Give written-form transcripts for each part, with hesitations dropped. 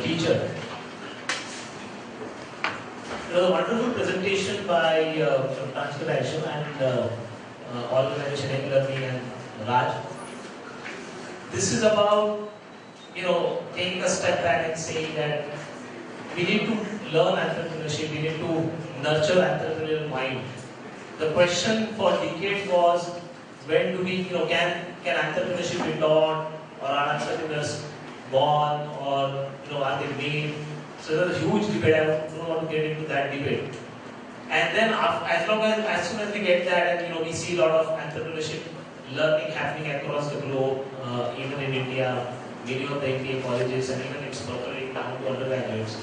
teacher. It was a wonderful presentation by Transcription and organization Learning and Raj. This is about taking a step back and saying that we need to learn entrepreneurship, we need to nurture entrepreneurial mind. The question for decades was, when do we, can entrepreneurship be taught, or are entrepreneurs born, or are they made? So there's a huge debate. I don't want to get into that debate. And then as soon as we get that, and we see a lot of entrepreneurship learning happening across the globe, even in India, many of the MBA colleges, and even it's percolating down to undergraduates.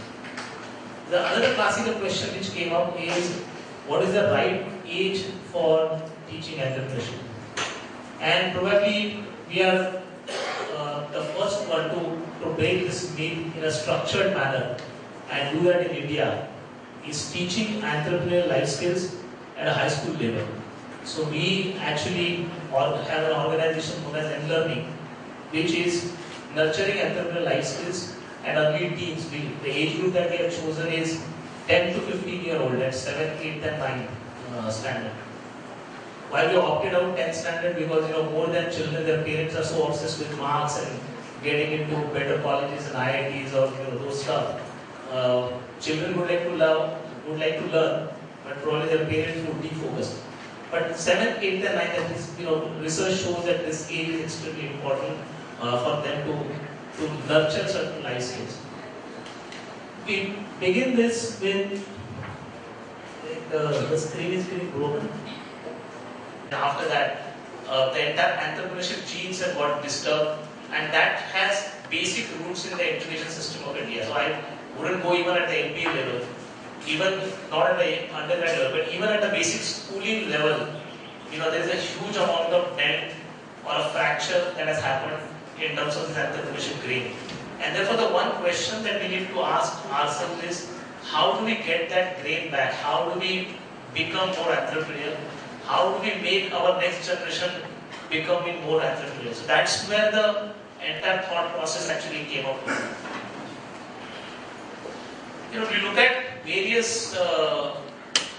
The other classical question which came up is, what is the right age for teaching entrepreneurship? And probably we are the first one to break this myth in a structured manner and do that in India, is teaching entrepreneurial life skills at a high school level. So we actually have an organization known as Learning, which is nurturing entrepreneurial life skills at early teens. The age group that we have chosen is 10 to 15-year-old at 7th, 8th and 9th standard. Why we opted out 10th standard? Because more than children, their parents are so obsessed with marks and getting into better colleges and IITs or those stuff. Children would like to learn, but probably their parents would defocus. But 7th, 8th and 9th, research shows that this age is extremely important for them to nurture certain life skills. We begin this with the screen is getting broken. After that, the entire entrepreneurship genes have got disturbed, and that has basic roots in the education system of India. So I wouldn't go even at the MBA level, even not at the undergrad level, but even at the basic schooling level, there is a huge amount of dent or a fracture that has happened in terms of this entrepreneurship grain. And therefore, the one question that we need to ask ourselves is, how do we get that grain back? How do we become more entrepreneurial? How do we make our next generation becoming more entrepreneurial? So that's where the entire thought process actually came up with. We look at various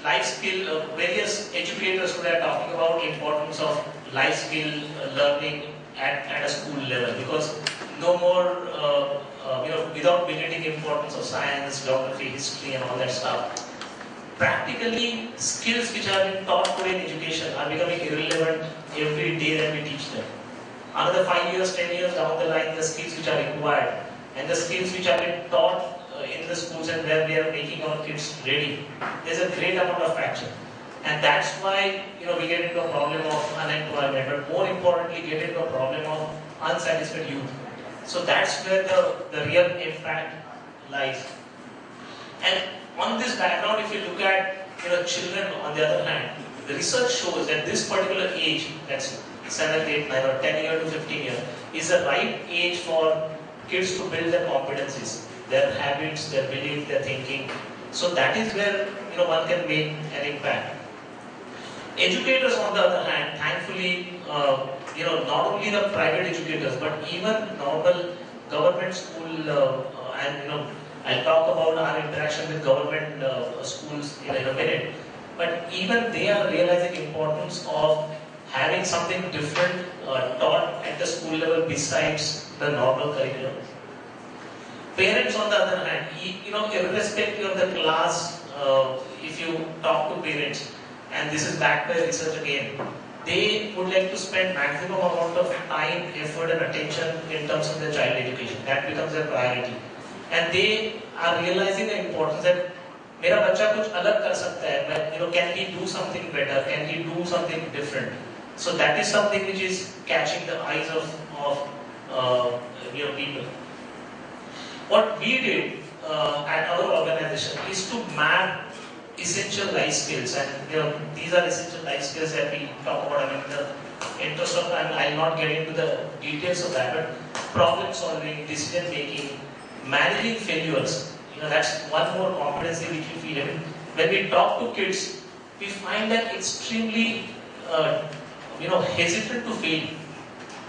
life skill, various educators who are talking about the importance of life skill learning at a school level, because no more, without belittling the importance of science, geography, history and all that stuff. Practically, skills which are being taught today in education are becoming irrelevant every day that we teach them. Another 5 years, 10 years down the line, the skills which are required and the skills which are being taught in the schools and where we are making our kids ready, there's a great amount of fracture. And that's why we get into a problem of unemployment, but more importantly, get into a problem of unsatisfied youth. So that's where the real impact lies. And on this background, if you look at children on the other hand, the research shows that this particular age, that's 7, 8, 9 or 10 year to 15 year, is the right age for kids to build their competencies, their habits, their belief, their thinking. So that is where one can make an impact. Educators on the other hand, thankfully, not only the private educators, but even normal government school, and I'll talk about our interaction with government schools in a minute. But even they are realizing the importance of having something different taught at the school level besides the normal curriculum. Parents on the other hand, irrespective of the class, if you talk to parents, and this is backed by research again, they would like to spend maximum amount of time, effort and attention in terms of their child education. That becomes their priority. And they are realizing the importance that मेरा बच्चा कुछ अलग कर सकता है, can he do something better, can he do something different? So that is something which is catching the eyes of people. What we did at our organization is to map essential life skills, and these are essential life skills that we talk about. I mean, in the interest of time, I will not get into the details of that, but problem solving, decision making, managing failures, that's one more competency which we feel. I mean, when we talk to kids, we find them extremely hesitant to fail,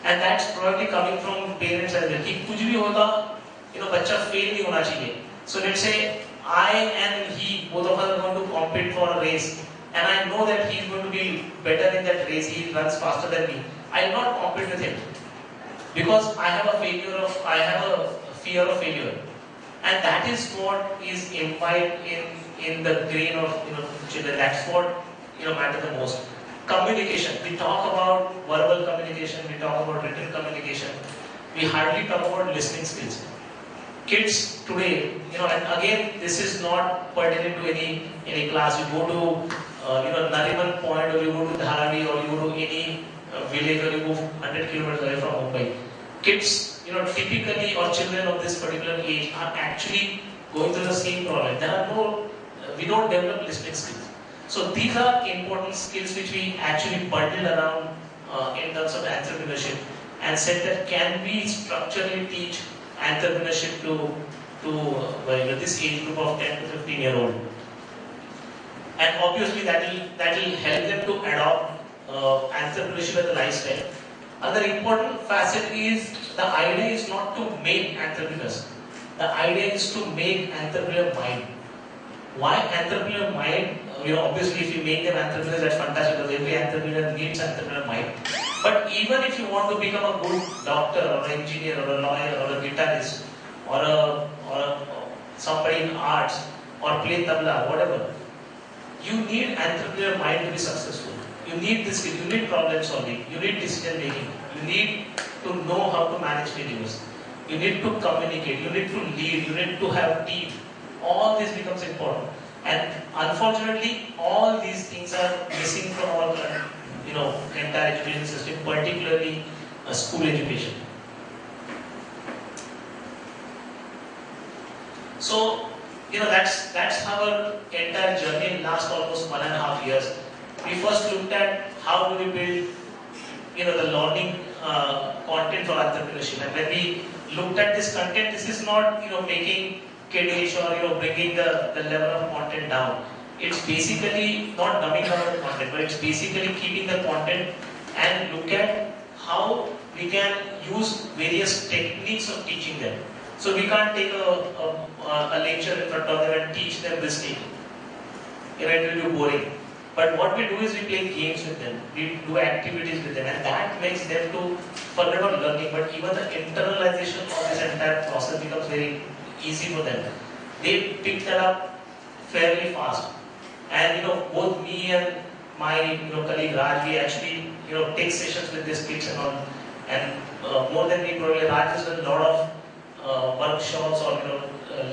and that's probably coming from parents as well. कि कुछ भी होगा बच्चा fail नहीं होना चाहिए. So let's say I and he, both of us are going to compete for a race, and I know that he is going to be better in that race. He runs faster than me. I will not compete with him because I have a fear of failure, and that is what is imbibed in the brain of children. That's what matter the most. Communication. We talk about verbal communication. We talk about written communication. We hardly talk about listening skills. Kids today, and again, this is not pertinent to any class. You go to Nariman Point, or you go to Dharavi, or you go to any village, or you go 100 kilometers away from Mumbai. Kids, typically, or children of this particular age are actually going through the same problem. We don't develop listening skills. So these are important skills which we actually bundle around in terms of entrepreneurship, and said that can we structurally teach entrepreneurship to this age group of 10 to 15-year-old, and obviously that will help them to adopt entrepreneurship as a lifestyle. Another important facet is the idea is not to make entrepreneurs. The idea is to make entrepreneur mind. Why entrepreneur mind? Obviously, if you make them entrepreneurs, that's fantastic, because every entrepreneur needs entrepreneur mind. But even if you want to become a good doctor, or an engineer, or a lawyer, or a guitarist, or somebody in arts, or play tabla, whatever, you need entrepreneur mind to be successful. You need this skill. You need problem solving. You need decision making. You need to know how to manage failures. You need to communicate. You need to lead. You need to have team. All this becomes important. And unfortunately, all these things are missing from our entire education system, particularly school education. So, that's our entire journey in last almost 1.5 years. We first looked at how do we build, the learning content for entrepreneurship. And when we looked at this content, this is not, making kiddish or, bringing the level of content down. It's basically not dumbing down the content, but it's basically keeping the content and look at how we can use various techniques of teaching them. So we can't take a lecture in front of them and teach them this thing. It will be boring. But what we do is we play games with them, we do activities with them, and that makes them to forget about learning. But even the internalization of this entire process becomes very easy for them. They pick that up fairly fast. And both me and my colleague Raj, we actually take sessions with these kids and all. And more than me, probably Raj has done a lot of workshops or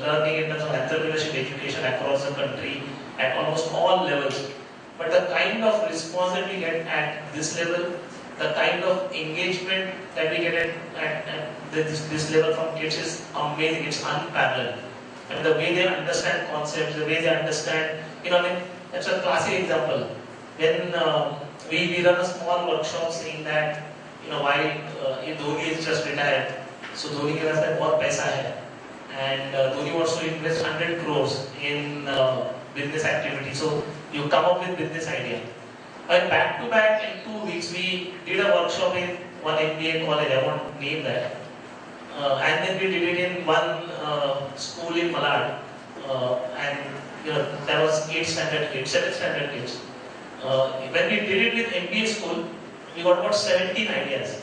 learning in terms of entrepreneurship education across the country at almost all levels. But the kind of response that we get at this level, the kind of engagement that we get at this level from kids is amazing. It's unparalleled. And the way they understand concepts, the way they understand, that's a classic example. When we run a small workshop saying that, why Dhoni is just retired, so Dhoni के पास बहुत पैसा है, and Dhoni wants to invest 100 crores in business activity. So you come up with business idea. And back to back in 2 weeks, we did a workshop in one MBA college. I won't name that. And then we did it in one school in Malad, and there was 8 standard kids, 7 standard kids. When we did it with MBA school, we got about 17 ideas.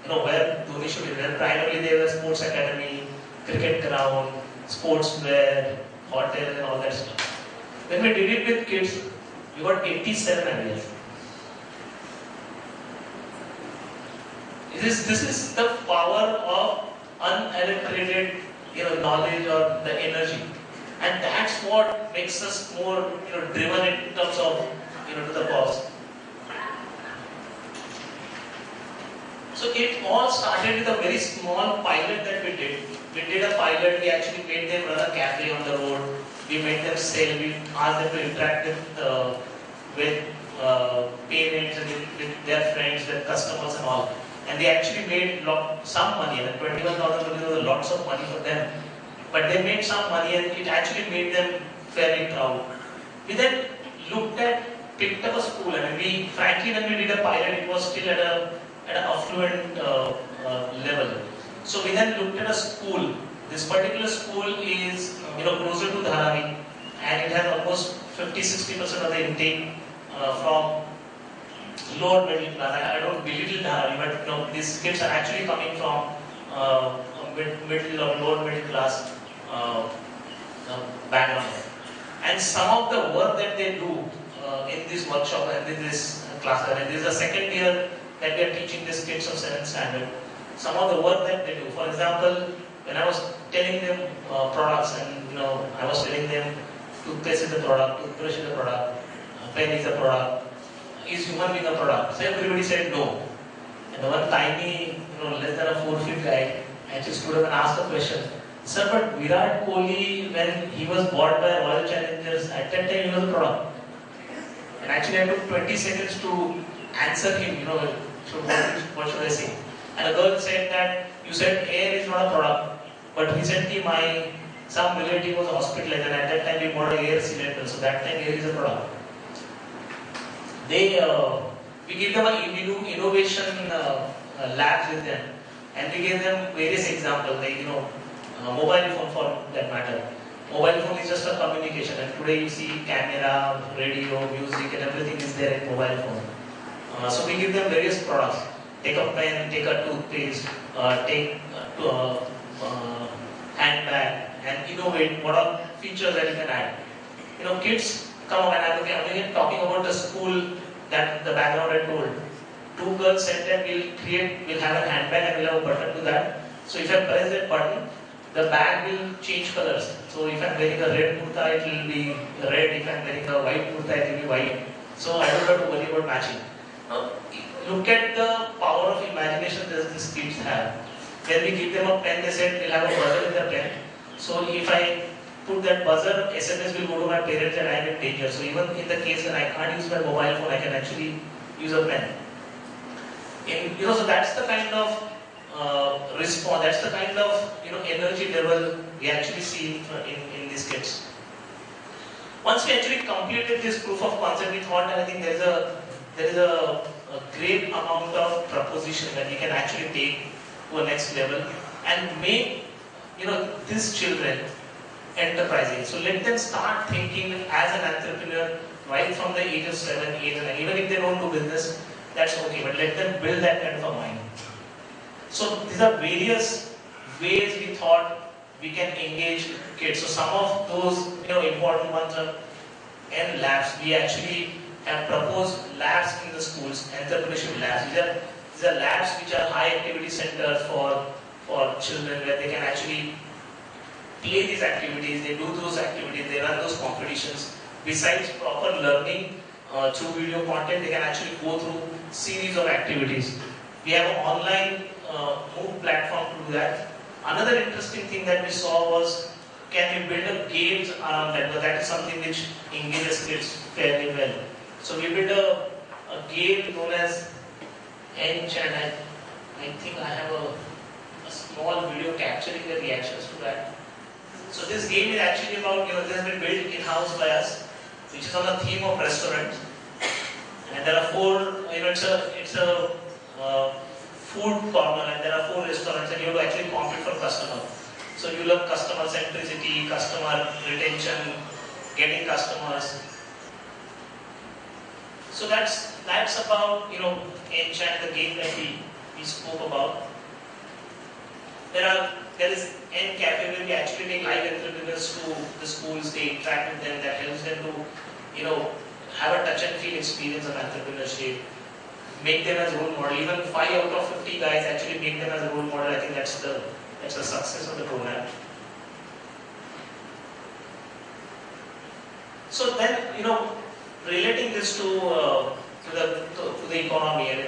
Where Dhoni should be. Where primarily there was sports academy, cricket ground, sportswear, hotel, and all that stuff. When we did it with kids, we got 87 ideas. This is the power of unadulterated knowledge or the energy, and that's what makes us more driven in terms of to the cause. So it all started with a very small pilot that we did. We did a pilot. We actually made them run a cafe on the road. We made them sell. We asked them to interact with parents and with their friends, their customers, and all. And they actually made some money. And 21,000 rupees was lots of money for them. But they made some money, and it actually made them fairly proud. We then picked up a school. And frankly, when we did a pilot, it was still at an affluent level. So we then looked at a school This particular school is closer to Dharavi, and it has almost 50-60% of the intake from lower middle class. I don't belittle Dharavi, but these kids are actually coming from middle or lower middle class background. And some of the work that they do in this workshop and in this class, and this is the second year that we are teaching these kids of 7th standard. Some of the work that they do, for example, when I was telling them products, and I was telling them toothpaste is a product, toothbrush is a product, pen is a product, is human being a product? So everybody said no. And the one tiny, less than a 4 feet guy actually stood up and asked a question. Sir, but Virat Kohli, when he was bought by Royal Challengers, at that time he was a product. And actually I took 20 seconds to answer him, so what should I say? And a girl said that, you said air is not a product. But recently some relative was hospitalized, and at that time we bought an air cylinder, so that time air is a product. We give them innovation labs with them, and we gave them various examples, like mobile phone for that matter. Mobile phone is just a communication, and today you see camera, radio, music, and everything is there in mobile phone. So we give them various products. Take a pen, take a toothpaste, take a handbag, and innovate what are features that you can add. Kids come up, and I'm again talking about the school, that the background I told. 2 girls said that we'll have a handbag and we'll have a button to that. So if I press that button, the bag will change colors. So if I'm wearing a red kurta, it will be red. If I'm wearing a white kurta, it will be white. So I don't have to worry about matching. Now, look at the power of imagination that these kids have. When we give them a pen, they said we'll have a buzzer in the pen. So if I put that buzzer, SMS will go to my parents that I am in danger. So even in the case when I can't use my mobile phone, I can actually use a pen. So that's the kind of response, that's the kind of energy level we actually see in these kids. Once we actually completed this proof of concept, we thought that I think there is a great amount of proposition that we can actually take to a next level and make these children enterprising. So let them start thinking as an entrepreneur right from the age of 7, 8, and 9. Even if they don't do business, that's okay, but let them build that kind of a mind. So these are various ways we thought we can engage kids. So some of those important ones are in labs. We actually have proposed labs in the schools, entrepreneurship labs. These are labs which are high activity centers for children, where they can actually play these activities, they do those activities, they run those competitions. Besides proper learning through video content, they can actually go through series of activities. We have an online MOOC platform to do that. Another interesting thing that we saw was, can we build up games around that? But that is something which engages kids fairly well. So we built a game known as Enchant. I think I have a small video capturing the reactions to that. So this game is actually about, this has been built in-house by us, which is on the theme of restaurants. And there are 4, it's a food corner, and there are 4 restaurants, and you have to actually compete for customer. So you learn customer centricity, customer retention, getting customers. So that's about Enchant, the game that we spoke about. There is N Cafe, where we actually take live entrepreneurs to the schools, they interact with them, that helps them to have a touch and feel experience of entrepreneurship, make them as role model. Even 5 out of 50 guys actually make them as a role model. I think that's the success of the program. So then, relating this to the economy,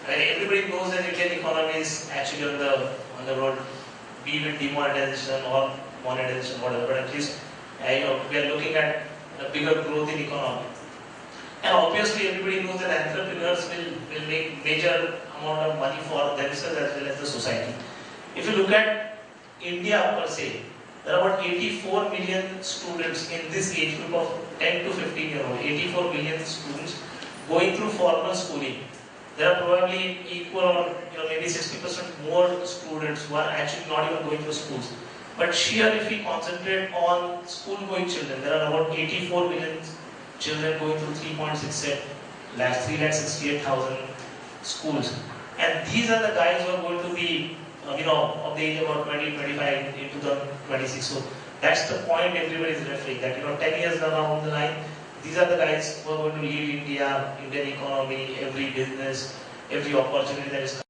everybody knows that Indian economy is actually on the road, be it demonetization or monetization, whatever. But at least we are looking at a bigger growth in economy. And obviously, everybody knows that entrepreneurs will make major amount of money for themselves as well as the society. If you look at India per se, there are about 84 million students in this age group of 10 to 15 year old. 84 million students going through formal schooling. There are probably equal or maybe 60% more students who are actually not even going to schools. But sheer if we concentrate on school-going children, there are about 84 million children going through 3.67 lakhs, 3,68,000 schools. And these are the guys who are going to be, of the age of about 20, 25 in 2026. So that's the point everybody is referring, that 10 years down the line, these are the guys who are going to lead India, Indian economy, every business, every opportunity that is